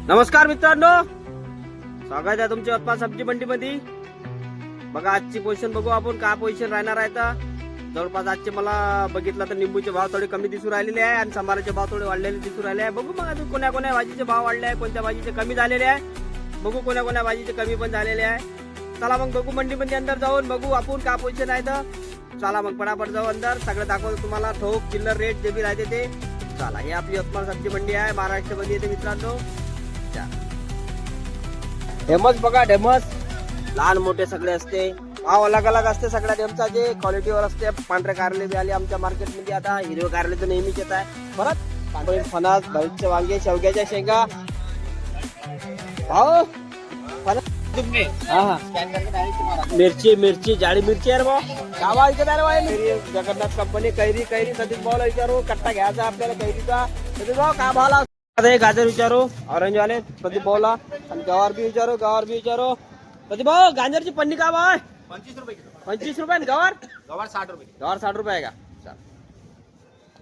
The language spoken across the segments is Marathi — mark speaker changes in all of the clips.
Speaker 1: नमस्कार मित्रांनो, स्वागत आहे तुमच्या यवतमाळ सब्जी मंडी मध्ये। बघा आजची पोझिशन बघू आपण, काय पोझिशन राहणार आहे। तर जवळपास आजचे मला बघितलं तर निंबूचे भाव थोडे कमी दिसू राहिलेले आहे आणि संभाराचे भाव थोडे वाढलेले दिसू राहिले आहे। बघू मग अजून कोण्या कोण्या भाजीचे भाव वाढले आहे, कोणत्या भाजीचे कमी झालेले आहे, बघू कोण्या कोण्या भाजीचे कमी पण झालेले आहे। चला मग बघू मंडी मध्ये अंदर जाऊन बघू आपण काय पोझिशन आहे। तर चला मग पटापट जाऊ अंदर, सगळं दाखवतो तुम्हाला, ठोक चिल्लर रेट जे बी राहते ते। चला, हे आपली यवतमाळ सब्जी मंडी आहे, महाराष्ट्र मध्ये येते मित्रांनो। डेमस बघा, डेमस लहान मोठे सगळे असते, भाव अलग अलग असते सगळ्या डेमचा, जे क्वालिटीवर असते। पांढरे कारले बी आले आमच्या मार्केटमध्ये आता, हिरवे कारले तर नेहमीच येत आहे। परत फणस, भरीतचे वांगे, शेवग्याच्या शेंगा, भाऊ मिरची जाडी मिरची आहे भाऊ, गावा विकत जगन्नाथ कंपनी कैरी सतीश भाऊला विचारू, कट्टा घ्यायचा आपल्याला कैरीचा। सतीश भाऊ काय भाव गाजर विचारू ऑरेंज वाले प्रदीप भाऊला, आणि गवार बी विचारू प्रदीप भाऊ। गाजरची पन्नी का भाव आहे?
Speaker 2: 25 रुपये किलो।
Speaker 1: 25 रुपये। गवार
Speaker 2: 60 रुपये।
Speaker 1: गवार 60 रुपये आहे का?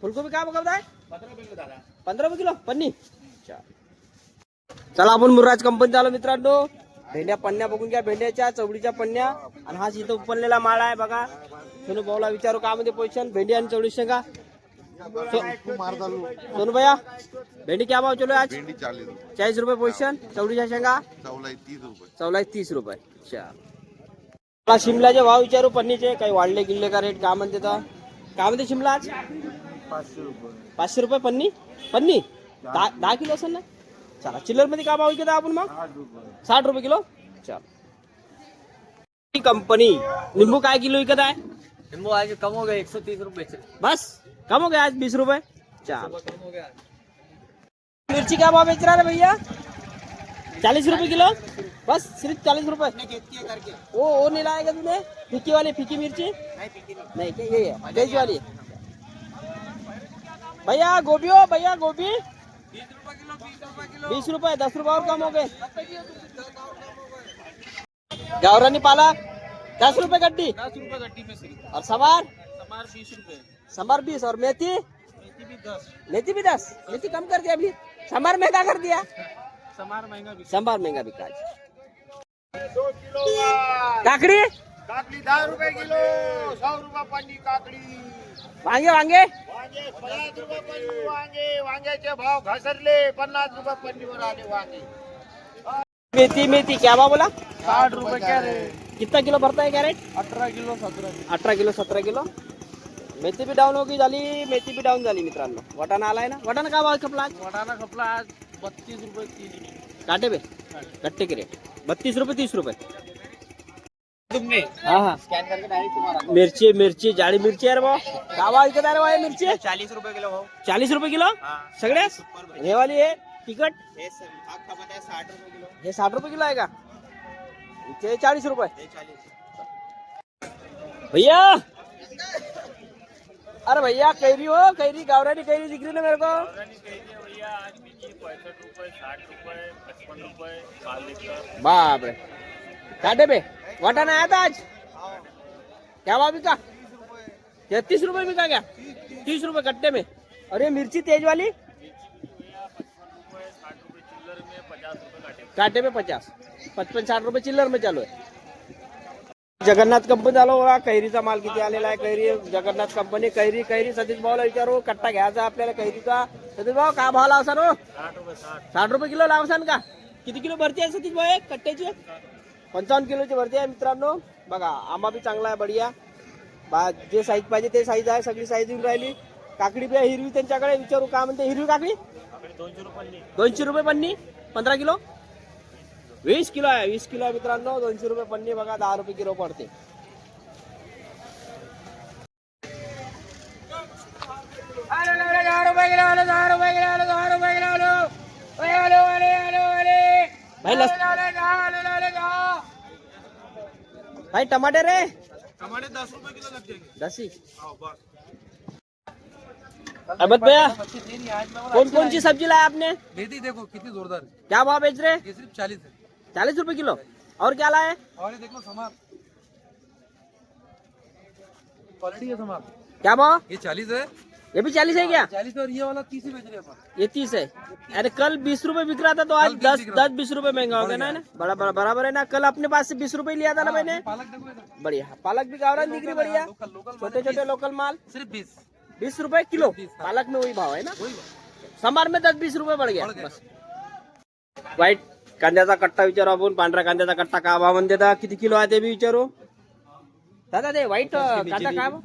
Speaker 1: फुलगोबी काय बघत आहे?
Speaker 2: 15 रुपये किलो दादा।
Speaker 1: 15 रुपये किलो पन्नी। चला आपण मुर्राज कंपनी आलो मित्रांनो। भेंड्या पन्न्या बघून घ्या, भेंड्याच्या चवडीच्या पन्न्या। आणि हा इथं उपनलेला माळ आहे बघा। सोनू भाऊला विचारू का मध्ये पोझिशन भेंडी आणि चवडी शेंगा। सोनू भैया भेंडी क्या भाव चलो आज?
Speaker 3: भेंडी
Speaker 1: 40 रुपये पोझिशन, चवडीच्या शेंगा
Speaker 3: चवलाई 30 रुपये।
Speaker 1: चवलाई 30 रुपये। मला शिमलाचे भाव विचारू पन्नीचे, काही वाढले गिल्ले का रेट काय म्हणते? तर काय म्हणते शिमला आज? 500 रुपये पन्नी। 10 किलो असेल ना? चला, चिल्लर मध्ये काय भाव विकत आपण मग? 60 रुपये किलो। चल, कंपनी निंबू काय किलो विकत आहे?
Speaker 2: निंबू आज कम हो गए 130 रुपए से।
Speaker 1: बस कम हो गया आज 20 रुपए। चल, मिर्ची क्या भाव बेच रहा है भैया? 40 रुपए किलो, बस सिर्फ 40 रुपए। वो नहीं लाएगा तूने? फीकी मिर्ची नहीं क्या? ये है वेज वाली। भैया गोभी हो, भैया गोभी 20 रुपए, 10 रुपए और कम हो गए। गावरानी पालक 10 रुपए गड्डी।
Speaker 2: 10 रुपए गड्डी में सिर्फ।
Speaker 1: और सवार
Speaker 2: 20 रुपए।
Speaker 1: संभार 20 और मेथी
Speaker 2: भी 10।
Speaker 1: मेथी भी 10। मेथी कम कर दिया अभी, संभार महंगा कर दिया।
Speaker 2: समार महंगा भी।
Speaker 1: संभार महंगा बिका।
Speaker 3: 2 किलो
Speaker 1: काकड़ी
Speaker 3: 10 रुपये किलो, 100 रुपये पन्नी काकडी।
Speaker 1: वांगे वांगे
Speaker 3: वांगे 50 रुपये पन्नी वांगे, वांग्याचे भाव घसरले, 50 रुपये पन्नीवर आले वांगे।
Speaker 1: मेथी क्या भाव बोला?
Speaker 2: 60 रुपए कैरेट।
Speaker 1: कितना किलो भरता है crate?
Speaker 2: 18 kilo 17 kilo.
Speaker 1: 18 kilo 17 kilo. मेथी भी डाऊन होगी झाली, मेथी भी डाऊन झाली मित्रांनो। वटाणा आलाय ना? वटाणा काय भाव खपला आज?
Speaker 2: वटाना खपला आज 32 रुपए किलो।
Speaker 1: काटे पे कट्टे के रेट 32 रुपये 30 रुपये।
Speaker 2: तुमने
Speaker 1: हाँ
Speaker 2: स्कैन करके डायरेक्ट तुम्हारा।
Speaker 1: मिरची जाडी मिरची आहे रे भाऊ, काय भाव विकत आहे रे भाऊ मिरची?
Speaker 2: 40 रुपए किलो भाव।
Speaker 1: 40 रुपये किलो सगळ्याच। हे वाली आहे तिखट,
Speaker 2: हे 60 रुपए किलो।
Speaker 1: हे 60 रुपये किलो आहे का? ते 40 रुपये।
Speaker 2: हे 40।
Speaker 1: भैया अरे भैया कैरी हो, कैरी गावरानी कैरी दिख रही ना मेरे को।
Speaker 2: भैया आज मिली 65 रुपए, 60 रुपए, 55 रुपए, 40।
Speaker 1: बाप रे, काटे पे वटाना आया था आज, क्या भाव बिका? 33 रुपए बिका क्या? 30 रुपए कट्टे में। अरे मिर्ची तेज वाली
Speaker 2: 60 रुपए चिल्लर में, 50 रुपए
Speaker 1: काटे पे 50, 55-60 रुपये चिल्लर में चालू आहे। जगन्नाथ कंपनी आलो बघा, कैरीचा माल किती आलेला आहे। कैरी जगन्नाथ कंपनी कैरी सतीश भाऊला विचारू, कट्टा घ्यायचा आपल्याला कैरीचा। सतीश भाऊ काय भाव लावसान हो? 60 रुपये किलो लावसान का? किती किलो भरती आहे सतीश भाऊ कट्ट्याची? 55 किलोची भरती आहे मित्रांनो। बघा आंबा बी चांगला आहे, बढिया। जे साईज पाहिजे ते साईज आहे, सगळी साईज येऊन राहिली। काकडी बी हिरवी त्यांच्याकडे, विचारू काय म्हणते हिरवी काकडी? 200 रुपये पन्नी। 15 किलो 20 किलो आहे, 20 किलो आहे मित्रांनो। 200 रुपये पन्नी बघा, 10 रुपये किलो पडते। भाई टमाटे रे,
Speaker 2: टमाटे 10 रुपए किलो लग जाएंगे।
Speaker 1: 10
Speaker 2: बस।
Speaker 1: अहमद भैया कौन सी सब्जी लाया आपने?
Speaker 2: मेथी देखो कितनी जोरदार है।
Speaker 1: क्या भाव बेच रहे?
Speaker 2: ये सिर्फ 40 है।
Speaker 1: 40 रुपए किलो। और क्या लाए?
Speaker 2: और ये देख लो समार, क्वालिटी है समार।
Speaker 1: क्या भाव?
Speaker 2: ये 40 है,
Speaker 1: ये भी 40 है क्या?
Speaker 4: 40 और ये वाला 30 ही बेच रहे हैं अपन।
Speaker 1: ये 30 है। अरे कल 20 रुपए बिक रहा था तो आज 10-20 रुपए महंगा हो गया ना। बड़ा बड़ा बराबर है ना। कल अपने पास से 20 रुपए लिया था ना मैंने।
Speaker 4: पालक देखो इधर,
Speaker 1: बढ़िया पालक भी गावरान दिख रही बढ़िया।
Speaker 4: लोकल
Speaker 1: छोटे छोटे लोकल माल
Speaker 4: सिर्फ 20।
Speaker 1: 20 रुपए किलो।
Speaker 4: 20, हाँ।
Speaker 1: पालक में वही भाव है ना।
Speaker 4: वही
Speaker 1: समार में 10-20 रुपए बढ़ गया
Speaker 4: बढ़ गया।
Speaker 1: बस। व्हाईट कांद्याचा कट्टा विचारू आपण. पांढऱ्या कांद्याचा कट्टा काय भाव म्हणते दा? किती किलो आहे ते बी विचारू. दादा ते व्हाईट कांदा काय भाव?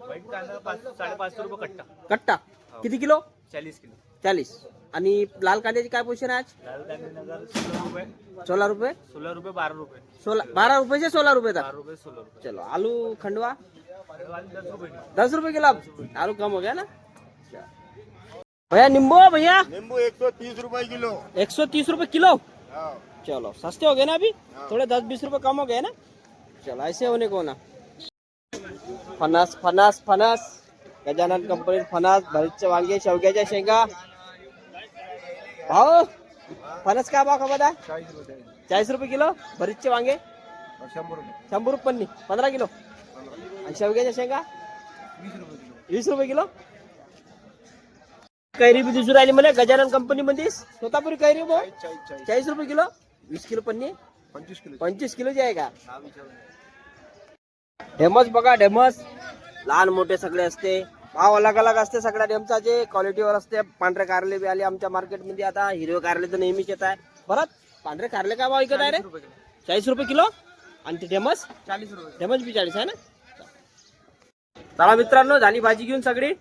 Speaker 2: वाईट कांदा 500-550 रुपये कट्टा.
Speaker 1: कट्टा किती किलो?
Speaker 2: 40 किलो.
Speaker 1: 40. आणि लाल कांद्याची काय पोझिशन आहे आज?
Speaker 2: लाल कांदे नगर 16 रुपये.
Speaker 1: 16 रुपये.
Speaker 2: 16 रुपये 12 रुपये.
Speaker 1: 12 रुपये से 16 रुपये
Speaker 2: 12
Speaker 1: तक.
Speaker 2: रुपये 16 रुपये.
Speaker 1: चलो आलू खंडवा
Speaker 2: वाली 10 रुपये की.
Speaker 1: 10 रुपए किलो. आलू कम हो गया ना. भैया नींबू भैया
Speaker 3: नींबू 130 रुपए किलो.
Speaker 1: 130 रुपए किलो.
Speaker 3: हाँ।
Speaker 1: चलो सस्ते हो गए ना अभी. थोड़े 10-20 रुपए कम हो गए ना. चलो ऐसे होने को ना. फणस फणस फणस गजानन कंपनी फणस भरीतचे वांगे शेवग्याच्या शेंगा. भाऊ फणस काय भाव खबर आहे? 40 रुपये किलो. भरीतचे वांगे 100 रुपये पन्नी 15 किलो. आणि शेवग्याच्या शेंगा 20 रुपये किलो. कैरी भी दिसू राहिली मला गजानन कंपनी मध्ये. स्वतःपुरी कैरी भाऊ 40 रुपये किलो. 20 किलो पन्नी 25 किलोची आहे का? ढेमस बघा ढेमस लहान मोठे सगळे असते. भाव अलग अलग असते सगळ्या ढेमचा. जे क्वालिटीवर असते. पांढरे कारले बी आले आमच्या मार्केटमध्ये आता. हिरवे कारले तर नेहमीच येत आहे. परत पांढरे कारले काय भाव विकत आहे रे? 40 रुपये किलो. आणि ते ढेमस
Speaker 4: 40 रुपये.
Speaker 1: ढेमस बी 40 आहे ना. चला मित्रांनो झाली भाजी घेऊन सगळी.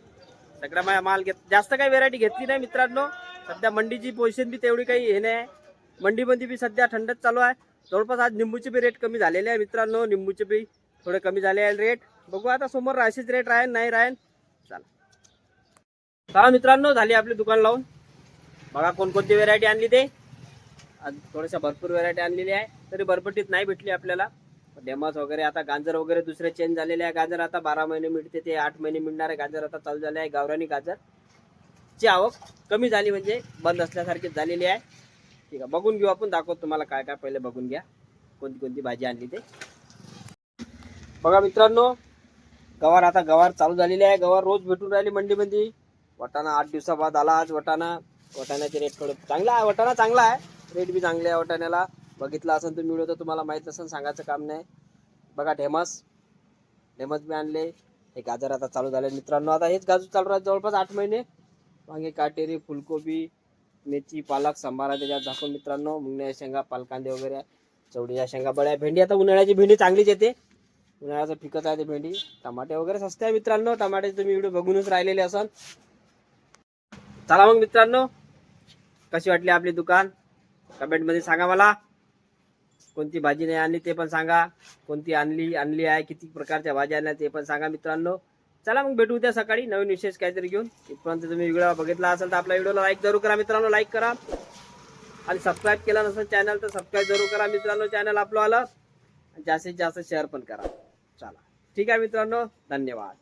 Speaker 1: सगळ्या माल घेत जास्त काही व्हेरायटी घेतली नाही मित्रांनो. सध्या मंडीची पोझिशन बी तेवढी काही हे नाही. मंडीमध्ये बी सध्या थंडच चालू आहे. जवळपास आज निंबूचे बी रेट कमी झालेले आहे मित्रांनो. निंबूचे बी थोडे कमी झाले आहे रेट. बघू आता समोर राशीच रेट राहील नाही राहील. चला मित्रांनो झाली आपली दुकान लावून. बघा कोणकोणती व्हेरायटी आणली ते. आज थोड्याशा भरपूर व्हेरायटी आणलेली आहे. तरी बरबटीत नाही भेटली आपल्याला. डेमस वगैरे आता गाजर वगैरे दुसरे चेंज झालेले आहे. गाजर आता 12 महिने मिळते ते 8 महिने मिळणार आहे. गाजर आता चालू झाले आहे. गावरानी गाजर ची आवक कमी झाली म्हणजे बंद असल्यासारखी झालेली आहे. ठीक आहे बघून घेऊ आपण. दाखवतो तुम्हाला काय काय. पहिले बघून घ्या कोणती कोणती भाजी आणली ते. बघा मित्रांनो गवार आता गवार चालू झालेली आहे. गवार रोज भेटून राहिली मंडीमध्ये. वटाणा 8 दिवसाबाद आला आज वटाणा. वटाण्याचे रेट थोडे चांगला आहे. वटाणा चांगला आहे. रेट बी चांगले आहे वटाण्याला. बघितला असेल तुम्ही व्हिडिओ तर तुम्हाला माहित असेल. सांगायचं काम नाही. बघा ढेमस बी आणले. हे गाजर आता चालू झाले मित्रांनो. आता हेच गाजर चालू राहते जवळपास 8 महिने. वांगे काटेरी फुलकोबी मेथी पालक सांबार त्याच्यात झाकून मित्रांनो. मुंगण्या शेंगा पालकांदे वगैरे चवडीच्या शेंगा बळ्या. भेंडी आता उन्हाळ्याची भेंडी चांगलीच येते. उन्हाळ्याचं पिकच आहे ते भेंडी. टमाटे वगैरे सस्ते आहे मित्रांनो. टमाट्याचे तुम्ही व्हिडिओ बघूनच राहिलेले असाल. चला मग मित्रांनो कशी वाटली आपली दुकान कमेंटमध्ये सांगा मला. कोणती भाजी नाही आणली ते पण सांगा. कोणती आणली आहे किती प्रकारच्या भाज्या आणल्या ते पण सांगा मित्रांनो. चला मग भेटू उद्या सकाळी नवीन विशेष काहीतरी घेऊन. इथपर्यंत तुम्ही व्हिडिओ बघितला असेल तर आपल्या व्हिडिओला लाईक जरूर करा मित्रांनो. लाईक करा आणि सबस्क्राईब केला नसेल चॅनल तर सबस्क्राईब जरूर करा मित्रांनो. चॅनल आपलं आलं जास्तीत जास्त शेअर पण करा. चला ठीक आहे मित्रांनो धन्यवाद.